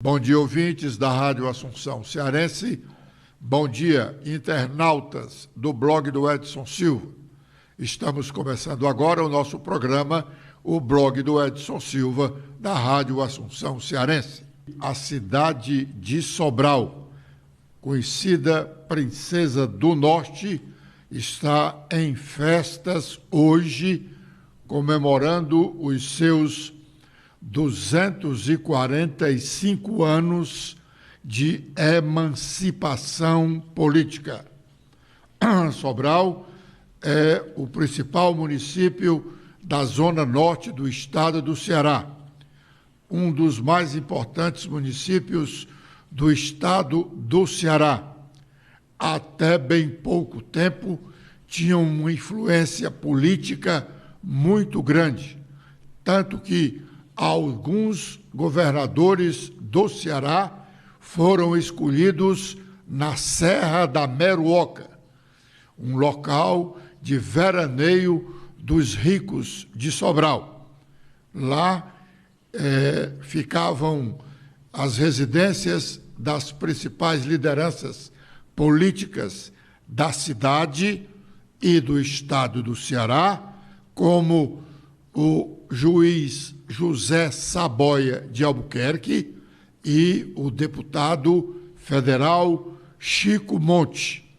Bom dia, ouvintes da Rádio Assunção Cearense. Bom dia, internautas do blog do Edson Silva. Estamos começando agora o nosso programa, o blog do Edson Silva, da Rádio Assunção Cearense. A cidade de Sobral, conhecida Princesa do Norte, está em festas hoje, comemorando os seus 245 anos de emancipação política. Sobral é o principal município da zona norte do estado do Ceará, um dos mais importantes municípios do estado do Ceará. Até bem pouco tempo, tinha uma influência política muito grande, tanto que alguns governadores do Ceará foram escolhidos na Serra da Meruoca, um local de veraneio dos ricos de Sobral. Lá ficavam as residências das principais lideranças políticas da cidade e do estado do Ceará, como o juiz José Saboia de Albuquerque e o deputado federal Chico Monte.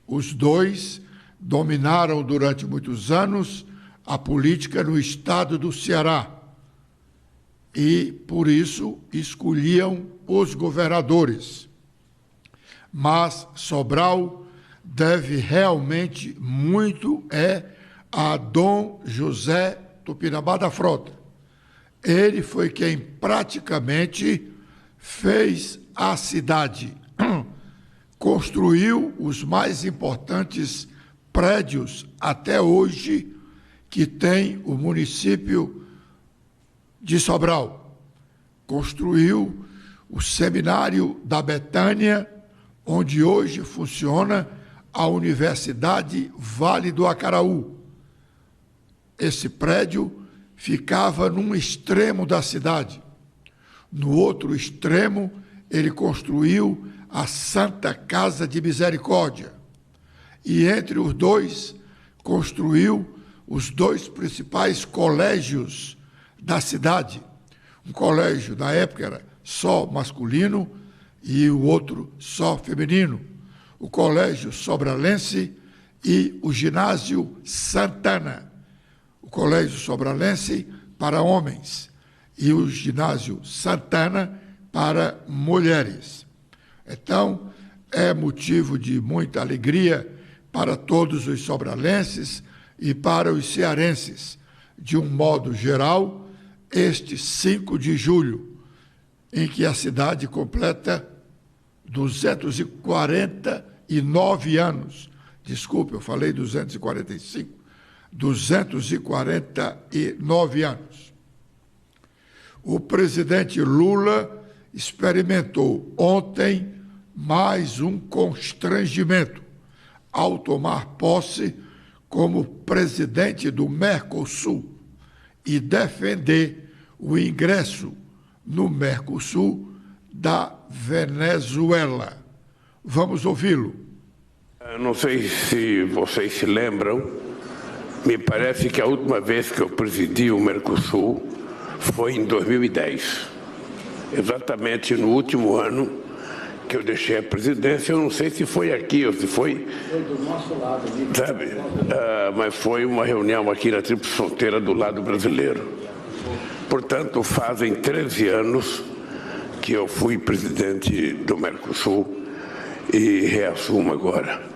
Os dois dominaram durante muitos anos a política no estado do Ceará e, por isso, escolhiam os governadores. Mas Sobral deve realmente muito a Dom José Tupinambá da Frota. Ele foi quem praticamente fez a cidade, construiu os mais importantes prédios até hoje que tem o município de Sobral. Construiu o Seminário da Betânia, onde hoje funciona a Universidade Vale do Acaraú. Esse prédio ficava num extremo da cidade. No outro extremo, ele construiu a Santa Casa de Misericórdia. E entre os dois, construiu os dois principais colégios da cidade. Um colégio, na época, era só masculino e o outro só feminino. O Colégio Sobralense e o Ginásio Santana. O Colégio Sobralense para homens e o Ginásio Santana para mulheres. Então, é motivo de muita alegria para todos os sobralenses e para os cearenses, de um modo geral, este 5 de julho, em que a cidade completa 249 anos. Desculpe, eu falei 245. 249 anos. O presidente Lula experimentou ontem mais um constrangimento ao tomar posse como presidente do Mercosul e defender o ingresso no Mercosul da Venezuela. Vamos ouvi-lo. Não sei se vocês se lembram, me parece que a última vez que eu presidi o Mercosul foi em 2010. Exatamente no último ano que eu deixei a presidência, eu não sei se foi aqui ou se foi... Foi do nosso lado. Sabe? Mas foi uma reunião aqui na Tríplice Fronteira do lado brasileiro. Portanto, fazem 13 anos que eu fui presidente do Mercosul e reassumo agora.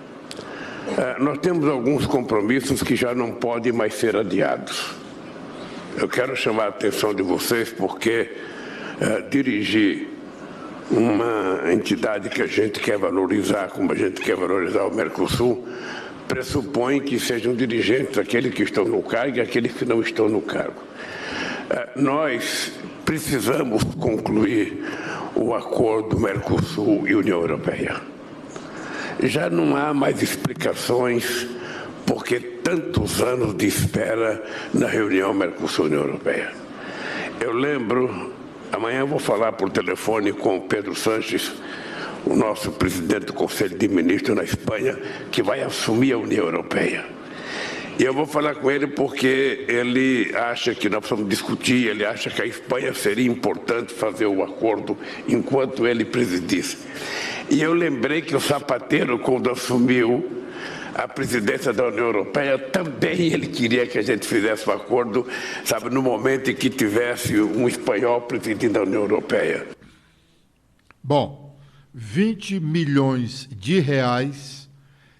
Nós temos alguns compromissos que já não podem mais ser adiados. Eu quero chamar a atenção de vocês porque dirigir uma entidade que a gente quer valorizar, como a gente quer valorizar o Mercosul, pressupõe que sejam dirigentes aqueles que estão no cargo e aqueles que não estão no cargo. Nós precisamos concluir o acordo Mercosul e União Europeia. Já não há mais explicações porque tantos anos de espera na reunião Mercosul-União Europeia. Eu lembro Amanhã eu vou falar por telefone com o Pedro Sánchez, o nosso presidente do Conselho de Ministros na Espanha, que vai assumir a União Europeia. E eu vou falar com ele porque ele acha que nós precisamos discutir, ele acha que a Espanha seria importante fazer o acordo enquanto ele presidisse. E eu lembrei que o Zapatero, quando assumiu a presidência da União Europeia, também ele queria que a gente fizesse um acordo, sabe, no momento em que tivesse um espanhol presidindo a União Europeia. Bom, 20 milhões de reais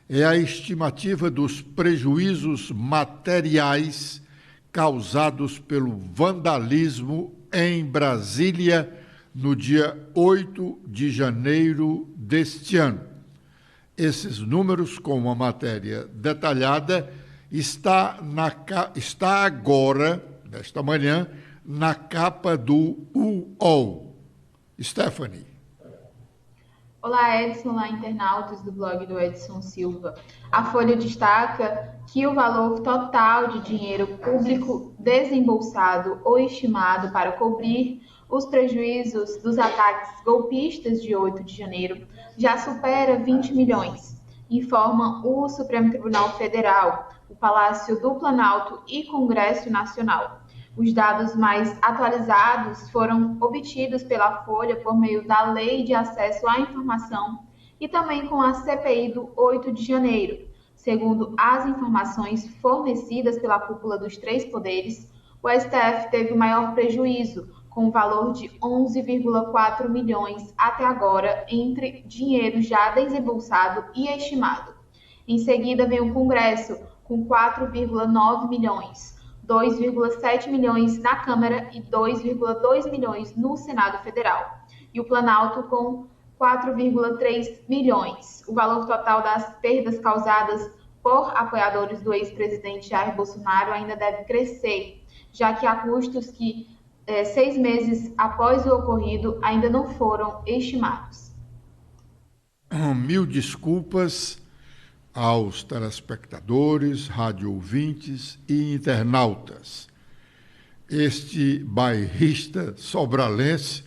é a estimativa dos prejuízos materiais causados pelo vandalismo em Brasília no dia 8 de janeiro deste ano. Esses números, com uma matéria detalhada, está agora, nesta manhã, na capa do UOL. Stephanie. Olá, Edson, olá, internautas do blog do Edson Silva. A Folha destaca que o valor total de dinheiro público desembolsado ou estimado para cobrir os prejuízos dos ataques golpistas de 8 de janeiro já supera 20 milhões, informa o Supremo Tribunal Federal, o Palácio do Planalto e Congresso Nacional. Os dados mais atualizados foram obtidos pela Folha por meio da Lei de Acesso à Informação e também com a CPI do 8 de janeiro. Segundo as informações fornecidas pela cúpula dos três poderes, o STF teve o maior prejuízo, com um valor de 11,4 milhões até agora, entre dinheiro já desembolsado e estimado. Em seguida vem o Congresso, com 4,9 milhões, 2,7 milhões na Câmara e 2,2 milhões no Senado Federal. E o Planalto com 4,3 milhões. O valor total das perdas causadas por apoiadores do ex-presidente Jair Bolsonaro ainda deve crescer, já que há custos que 6 meses após o ocorrido ainda não foram estimados. Mil desculpas aos telespectadores, rádio-ouvintes e internautas. Este bairrista sobralense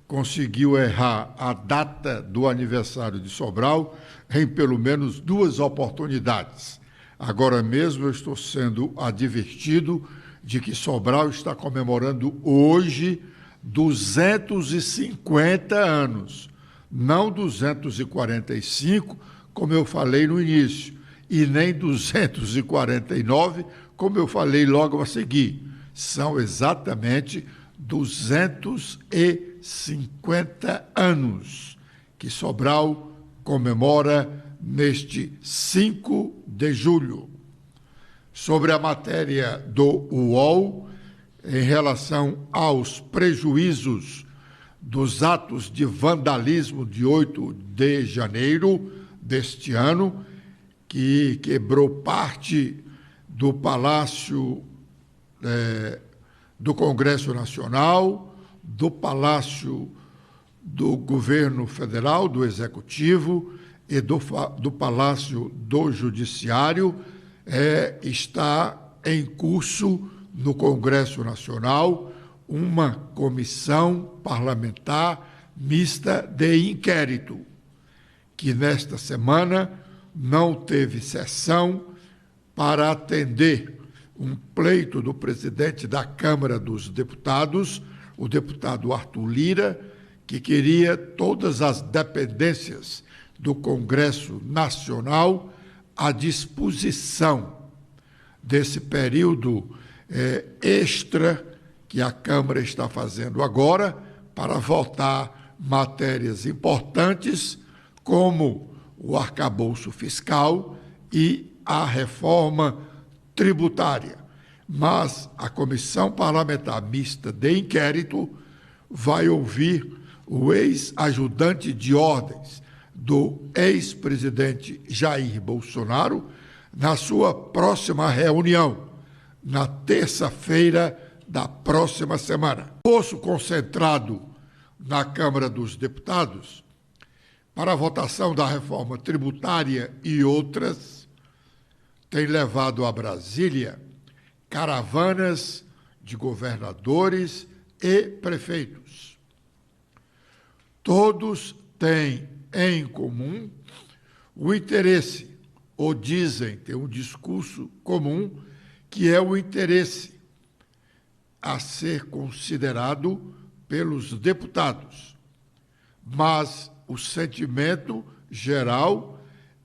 conseguiu errar a data do aniversário de Sobral em pelo menos 2 oportunidades. Agora mesmo eu estou sendo advertido de que Sobral está comemorando hoje 250 anos, não 245, como eu falei no início, e nem 249, como eu falei logo a seguir. São exatamente 250 anos que Sobral comemora neste 5 de julho. Sobre a matéria do UOL, em relação aos prejuízos dos atos de vandalismo de 8 de janeiro deste ano, que quebrou parte do Palácio do Congresso Nacional, do Palácio do Governo Federal, do Executivo e do Palácio do Judiciário, está em curso no Congresso Nacional uma comissão parlamentar mista de inquérito, que nesta semana não teve sessão para atender um pleito do presidente da Câmara dos Deputados, o deputado Arthur Lira, que queria todas as dependências do Congresso Nacional à disposição desse período extra que a Câmara está fazendo agora para votar matérias importantes como o arcabouço fiscal e a reforma tributária. Mas a Comissão Parlamentar Mista de Inquérito vai ouvir o ex-ajudante de ordens do ex-presidente Jair Bolsonaro na sua próxima reunião, na terça-feira da próxima semana. O esforço concentrado na Câmara dos Deputados para a votação da reforma tributária e outras tem levado a Brasília caravanas de governadores e prefeitos. Todos têm em comum o interesse, ou dizem ter um discurso comum, que é o interesse a ser considerado pelos deputados. Mas o sentimento geral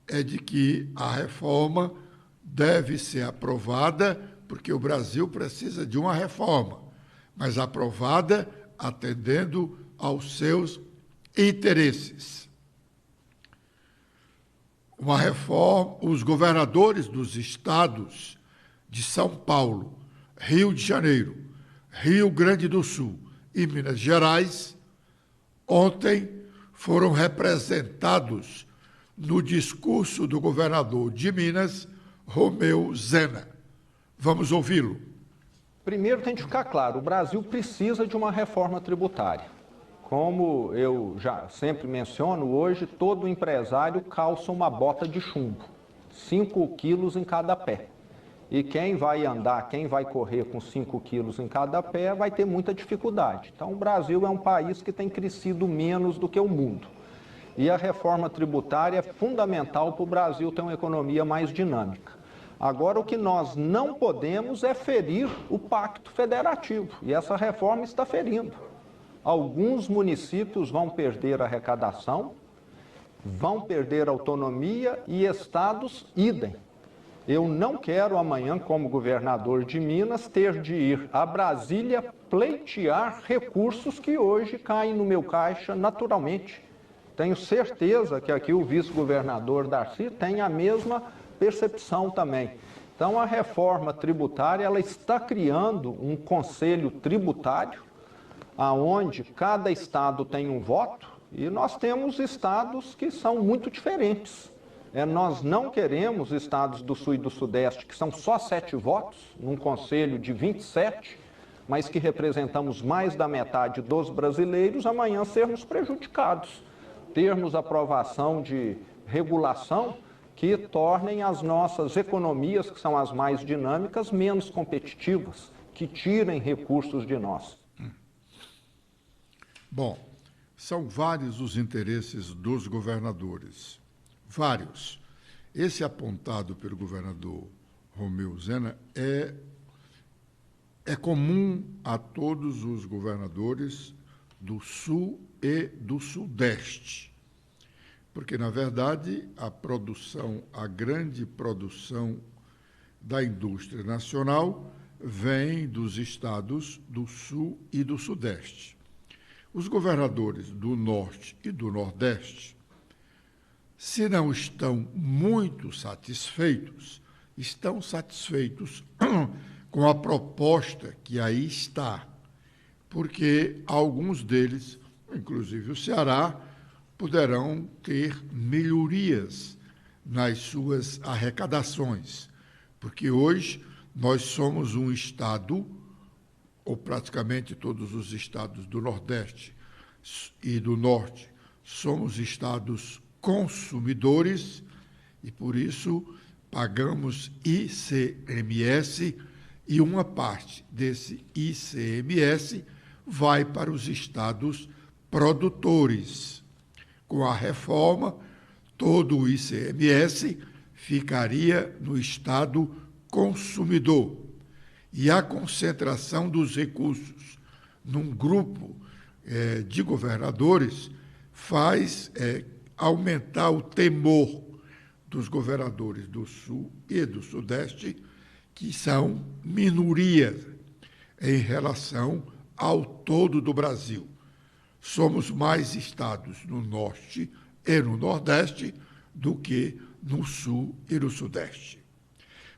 é de que a reforma deve ser aprovada, porque o Brasil precisa de uma reforma, mas aprovada atendendo aos seus interesses. Uma reforma, os governadores dos estados de São Paulo, Rio de Janeiro, Rio Grande do Sul e Minas Gerais, ontem foram representados no discurso do governador de Minas, Romeu Zema. Vamos ouvi-lo. Primeiro tem que ficar claro, o Brasil precisa de uma reforma tributária. Como eu já sempre menciono, hoje todo empresário calça uma bota de chumbo, 5 quilos em cada pé. E quem vai andar, quem vai correr com 5 quilos em cada pé vai ter muita dificuldade. Então o Brasil é um país que tem crescido menos do que o mundo. E a reforma tributária é fundamental para o Brasil ter uma economia mais dinâmica. Agora, o que nós não podemos é ferir o pacto federativo, e essa reforma está ferindo. Alguns municípios vão perder arrecadação, vão perder autonomia e estados idem. Eu não quero amanhã, como governador de Minas, ter de ir a Brasília pleitear recursos que hoje caem no meu caixa naturalmente. Tenho certeza que aqui o vice-governador Darcy tem a mesma percepção também. Então, a reforma tributária, ela está criando um conselho tributário, aonde cada estado tem um voto, e nós temos estados que são muito diferentes. Nós não queremos estados do Sul e do Sudeste, que são só 7 votos, num conselho de 27, mas que representamos mais da metade dos brasileiros, amanhã sermos prejudicados. Termos aprovação de regulação que tornem as nossas economias, que são as mais dinâmicas, menos competitivas, que tirem recursos de nós. Bom, são vários os interesses dos governadores. Vários. Esse apontado pelo governador Romeu Zema é comum a todos os governadores do Sul e do Sudeste, porque, na verdade, a grande produção da indústria nacional vem dos estados do Sul e do Sudeste. Os governadores do Norte e do Nordeste, se não estão muito satisfeitos, estão satisfeitos com a proposta que aí está, porque alguns deles, inclusive o Ceará, poderão ter melhorias nas suas arrecadações, porque hoje nós somos um estado, ou praticamente todos os estados do Nordeste e do Norte, somos estados consumidores e, por isso, pagamos ICMS e uma parte desse ICMS vai para os estados produtores. Com a reforma, todo o ICMS ficaria no estado consumidor e a concentração dos recursos num grupo de governadores faz aumentar o temor dos governadores do Sul e do Sudeste, que são minorias em relação ao todo do Brasil. Somos mais estados no Norte e no Nordeste do que no Sul e no Sudeste.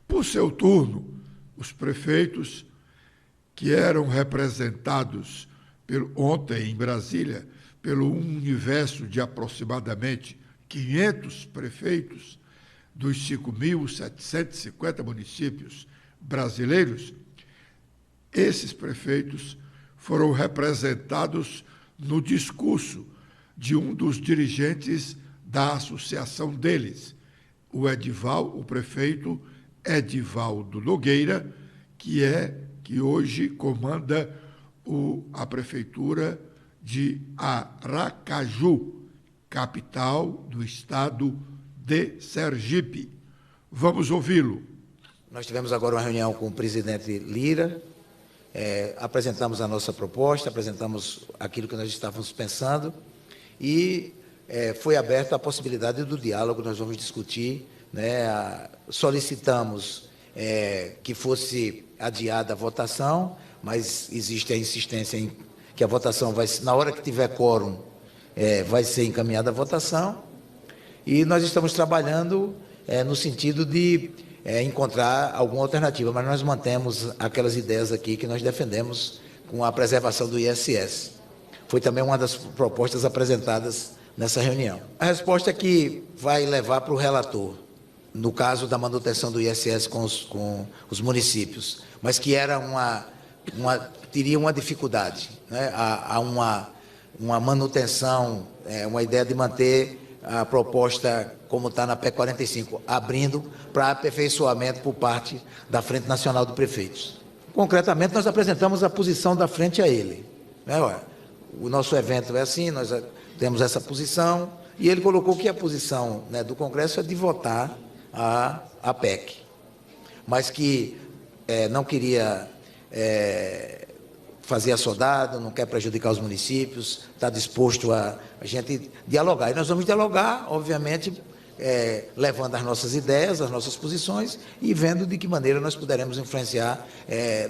Por seu turno, os prefeitos que eram representados ontem em Brasília pelo universo de aproximadamente 500 prefeitos dos 5.750 municípios brasileiros, esses prefeitos foram representados no discurso de um dos dirigentes da associação deles, o prefeito Edivaldo Nogueira, que hoje comanda a prefeitura de Aracaju, capital do estado de Sergipe. Vamos ouvi-lo. Nós tivemos agora uma reunião com o presidente Lira, apresentamos a nossa proposta, apresentamos aquilo que nós estávamos pensando e foi aberta a possibilidade do diálogo, nós vamos discutir, né, solicitamos que fosse adiada a votação, mas existe a insistência em que a votação vai, na hora que tiver quórum, vai ser encaminhada a votação, e nós estamos trabalhando no sentido de encontrar alguma alternativa, mas nós mantemos aquelas ideias aqui que nós defendemos com a preservação do ISS. Foi também uma das propostas apresentadas nessa reunião. A resposta é que vai levar para o relator, no caso da manutenção do ISS com os municípios, mas que era teria uma dificuldade, né? Há uma manutenção, uma ideia de manter a proposta como está na PEC 45, abrindo para aperfeiçoamento por parte da Frente Nacional de Prefeitos. Concretamente, nós apresentamos a posição da frente a ele. O nosso evento é assim, nós temos essa posição, e ele colocou que a posição, né, do Congresso é de votar a PEC, mas que não queria fazer assodado, não quer prejudicar os municípios, está disposto a gente dialogar. E nós vamos dialogar, obviamente, levando as nossas ideias, as nossas posições e vendo de que maneira nós poderemos influenciar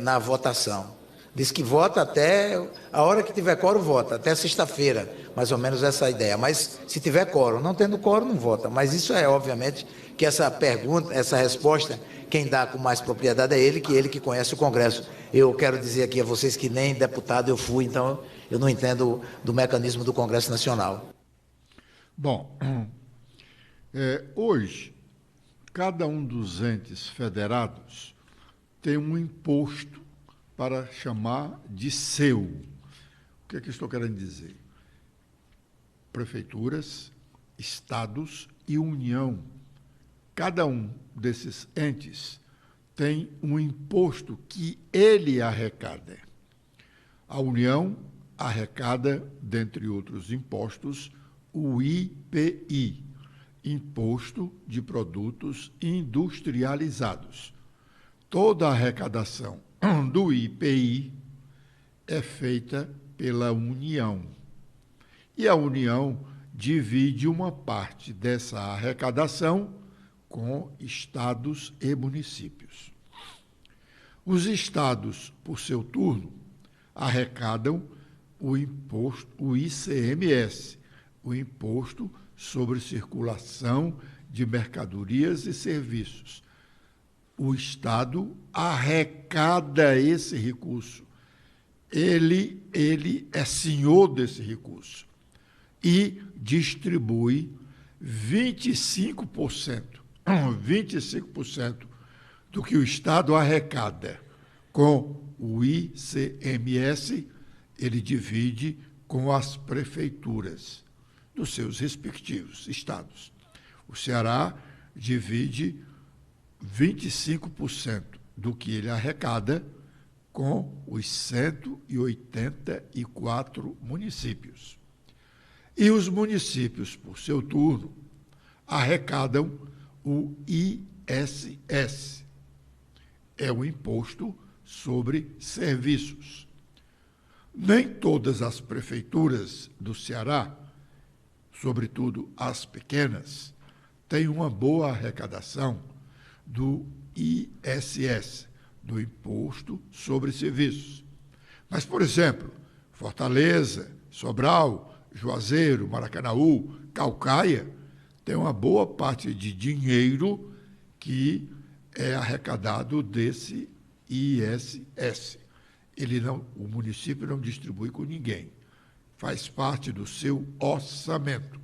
na votação. Diz que vota até a hora que tiver quórum, vota, até sexta-feira, mais ou menos essa é a ideia. Mas se tiver quórum, não tendo quórum, não vota. Mas isso obviamente, que essa pergunta, essa resposta, quem dá com mais propriedade é ele que conhece o Congresso. Eu quero dizer aqui a vocês que nem deputado eu fui, então eu não entendo do mecanismo do Congresso Nacional. Bom, hoje, cada um dos entes federados tem um imposto para chamar de seu. O que é que estou querendo dizer? Prefeituras, estados e União. Cada um desses entes tem um imposto que ele arrecada. A União arrecada, dentre outros impostos, o IPI, Imposto de Produtos Industrializados. Toda a arrecadação do IPI é feita pela União. E a União divide uma parte dessa arrecadação com estados e municípios. Os estados, por seu turno, arrecadam o imposto, o ICMS, o Imposto sobre Circulação de Mercadorias e Serviços. O Estado arrecada esse recurso. Ele é senhor desse recurso e distribui 25% do que o Estado arrecada com o ICMS, ele divide com as prefeituras dos seus respectivos estados. O Ceará divide 25% do que ele arrecada com os 184 municípios. E os municípios, por seu turno, arrecadam o ISS, é o Imposto sobre Serviços. Nem todas as prefeituras do Ceará, sobretudo as pequenas, têm uma boa arrecadação do ISS, do Imposto sobre Serviços. Mas, por exemplo, Fortaleza, Sobral, Juazeiro, Maracanaú, Caucaia, tem uma boa parte de dinheiro que é arrecadado desse ISS. O município não distribui com ninguém, faz parte do seu orçamento.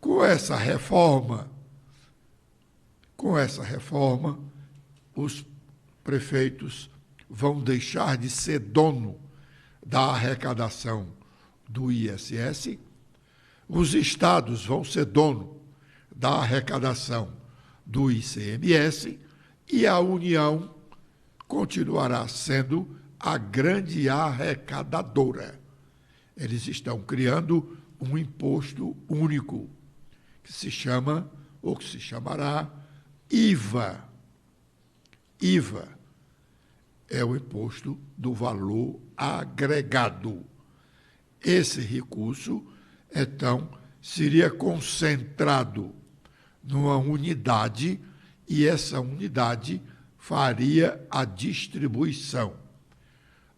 Com essa reforma, os prefeitos vão deixar de ser dono da arrecadação do ISS, os estados vão ser dono da arrecadação do ICMS e a União continuará sendo a grande arrecadadora. Eles estão criando um imposto único, que se chama, ou que se chamará, IVA. IVA é o imposto do valor agregado. Esse recurso, então, seria concentrado numa unidade e essa unidade faria a distribuição.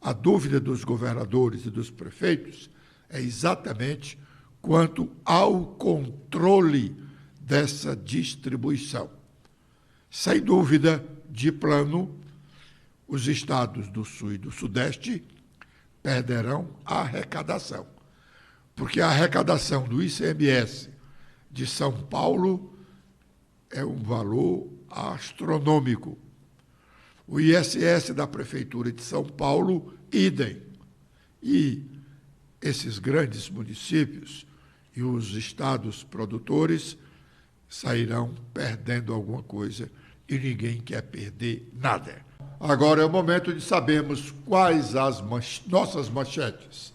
A dúvida dos governadores e dos prefeitos é exatamente quanto ao controle dessa distribuição. Sem dúvida, de plano, os estados do Sul e do Sudeste perderão a arrecadação, porque a arrecadação do ICMS de São Paulo é um valor astronômico. O ISS da Prefeitura de São Paulo, idem. E esses grandes municípios e os estados produtores sairão perdendo alguma coisa e ninguém quer perder nada. Agora é o momento de sabermos quais as nossas manchetes.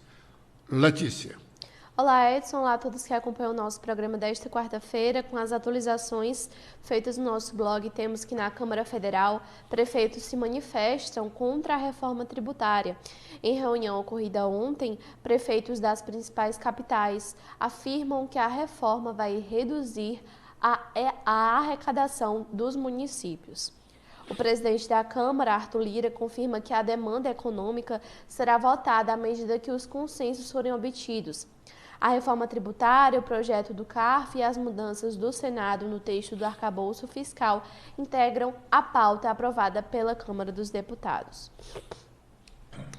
Letícia. Olá, Edson. Olá a todos que acompanham o nosso programa desta quarta-feira. Com as atualizações feitas no nosso blog, temos que na Câmara Federal, prefeitos se manifestam contra a reforma tributária. Em reunião ocorrida ontem, prefeitos das principais capitais afirmam que a reforma vai reduzir a arrecadação dos municípios. O presidente da Câmara, Arthur Lira, confirma que a demanda econômica será votada à medida que os consensos forem obtidos. A reforma tributária, o projeto do CARF e as mudanças do Senado no texto do arcabouço fiscal integram a pauta aprovada pela Câmara dos Deputados.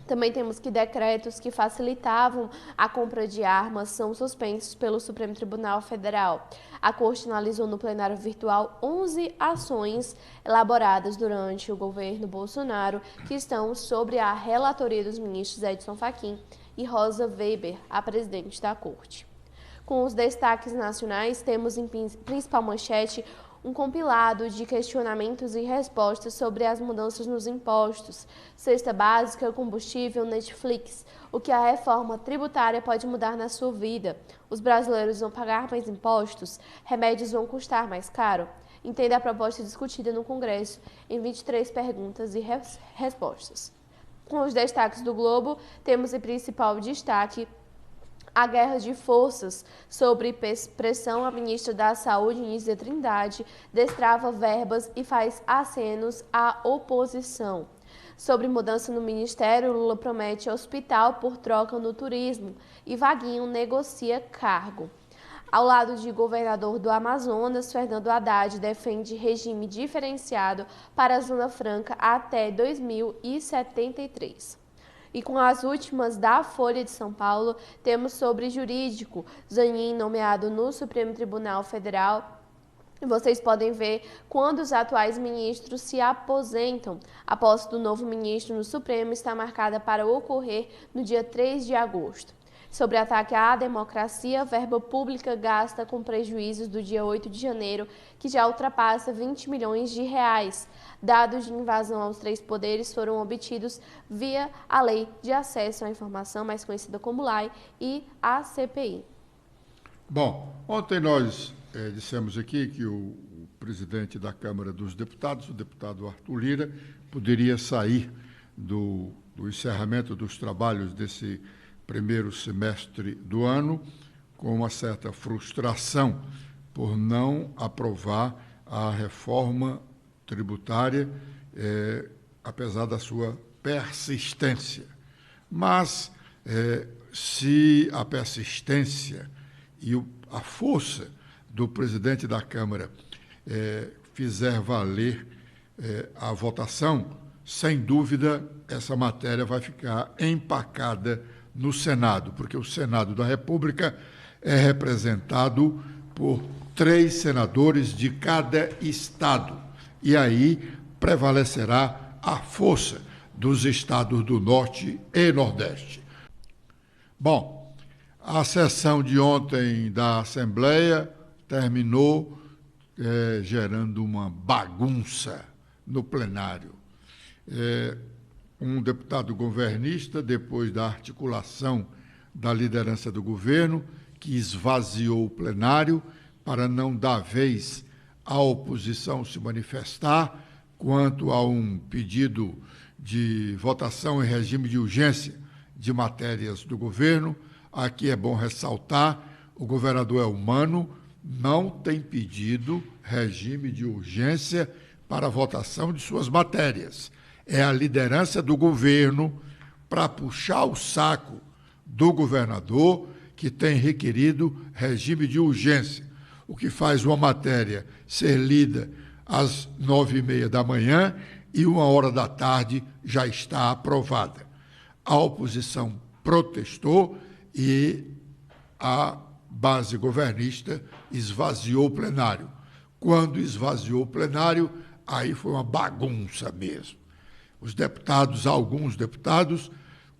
Também temos que decretos que facilitavam a compra de armas são suspensos pelo Supremo Tribunal Federal. A Corte analisou no plenário virtual 11 ações elaboradas durante o governo Bolsonaro, que estão sobre a relatoria dos ministros Edson Fachin e Rosa Weber, a presidente da Corte. Com os destaques nacionais, temos em principal manchete um compilado de questionamentos e respostas sobre as mudanças nos impostos, cesta básica, combustível, Netflix, o que a reforma tributária pode mudar na sua vida. Os brasileiros vão pagar mais impostos? Remédios vão custar mais caro? Entenda a proposta discutida no Congresso em 23 perguntas e respostas. Com os destaques do Globo, temos em principal destaque a guerra de forças sobre pressão. A ministra da Saúde, Nízia Trindade, destrava verbas e faz acenos à oposição. Sobre mudança no Ministério, Lula promete hospital por troca no turismo e Vaguinho negocia cargo. Ao lado de governador do Amazonas, Fernando Haddad defende regime diferenciado para a Zona Franca até 2073. E com as últimas da Folha de São Paulo, temos sobre jurídico, Zanin nomeado no Supremo Tribunal Federal. Vocês podem ver quando os atuais ministros se aposentam. A posse do novo ministro no Supremo está marcada para ocorrer no dia 3 de agosto. Sobre ataque à democracia, verba pública gasta com prejuízos do dia 8 de janeiro, que já ultrapassa 20 milhões de reais. Dados de invasão aos 3 poderes foram obtidos via a Lei de Acesso à Informação, mais conhecida como LAI, e a CPI. Bom, ontem nós dissemos aqui que o presidente da Câmara dos Deputados, o deputado Arthur Lira, poderia sair do encerramento dos trabalhos desse primeiro semestre do ano, com uma certa frustração por não aprovar a reforma tributária, apesar da sua persistência. Mas, se a persistência e a força do presidente da Câmara fizer valer a votação, sem dúvida, essa matéria vai ficar empacada no Senado, porque o Senado da República é representado por 3 senadores de cada estado. E aí prevalecerá a força dos estados do Norte e Nordeste. Bom, a sessão de ontem da Assembleia terminou gerando uma bagunça no plenário. Um deputado governista, depois da articulação da liderança do governo, que esvaziou o plenário para não dar vez à oposição se manifestar quanto a um pedido de votação em regime de urgência de matérias do governo. Aqui é bom ressaltar, o governador é humano, não tem pedido regime de urgência para a votação de suas matérias. É a liderança do governo para puxar o saco do governador que tem requerido regime de urgência, o que faz uma matéria ser lida às 9h30 da manhã e 1h da tarde já está aprovada. A oposição protestou e a base governista esvaziou o plenário. Quando esvaziou o plenário, aí foi uma bagunça mesmo. Os deputados, alguns deputados,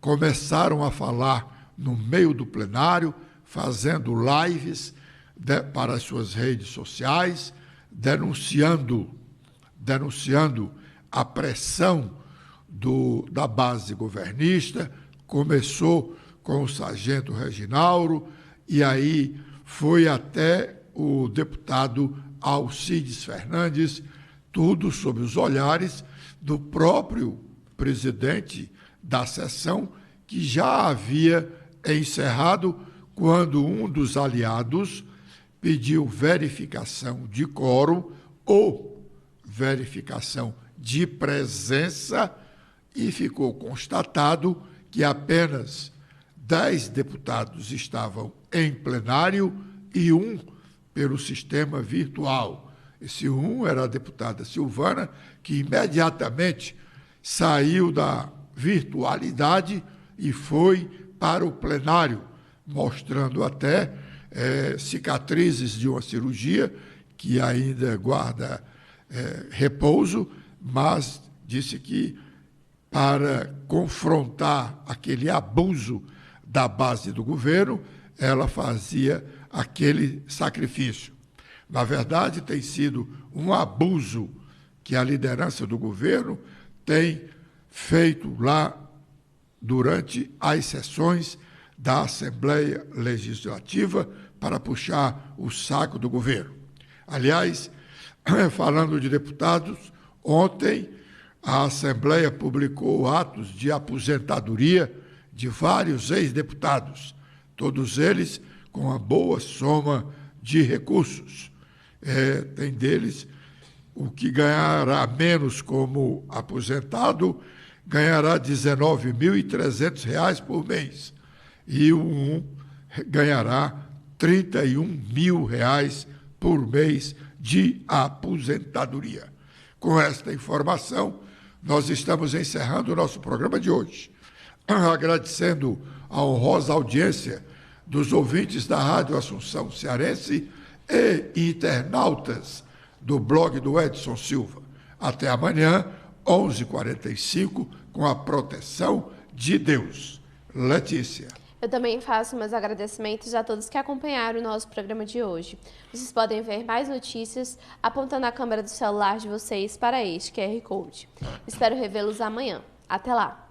começaram a falar no meio do plenário, fazendo lives para as suas redes sociais, denunciando a pressão da base governista. Começou com o sargento Reginaldo, e aí foi até o deputado Alcides Fernandes, tudo sob os olhares do próprio presidente da sessão, que já havia encerrado quando um dos aliados pediu verificação de quórum ou verificação de presença e ficou constatado que apenas 10 deputados estavam em plenário e um pelo sistema virtual. Esse um era a deputada Silvana, que imediatamente saiu da virtualidade e foi para o plenário, mostrando até cicatrizes de uma cirurgia que ainda guarda repouso, mas disse que para confrontar aquele abuso da base do governo, ela fazia aquele sacrifício. Na verdade, tem sido um abuso que a liderança do governo tem feito lá durante as sessões da Assembleia Legislativa para puxar o saco do governo. Aliás, falando de deputados, ontem a Assembleia publicou atos de aposentadoria de vários ex-deputados, todos eles com uma boa soma de recursos. Tem deles o que ganhará menos como aposentado, ganhará R$ 19.300 por mês, e um ganhará R$ 31.000 por mês de aposentadoria. Com esta informação, nós estamos encerrando o nosso programa de hoje, agradecendo a honrosa audiência dos ouvintes da Rádio Assunção Cearense e internautas do blog do Edson Silva. Até amanhã, 11h45, com a proteção de Deus. Letícia. Eu também faço meus agradecimentos a todos que acompanharam o nosso programa de hoje. Vocês podem ver mais notícias apontando a câmera do celular de vocês para este QR Code. Espero revê-los amanhã. Até lá!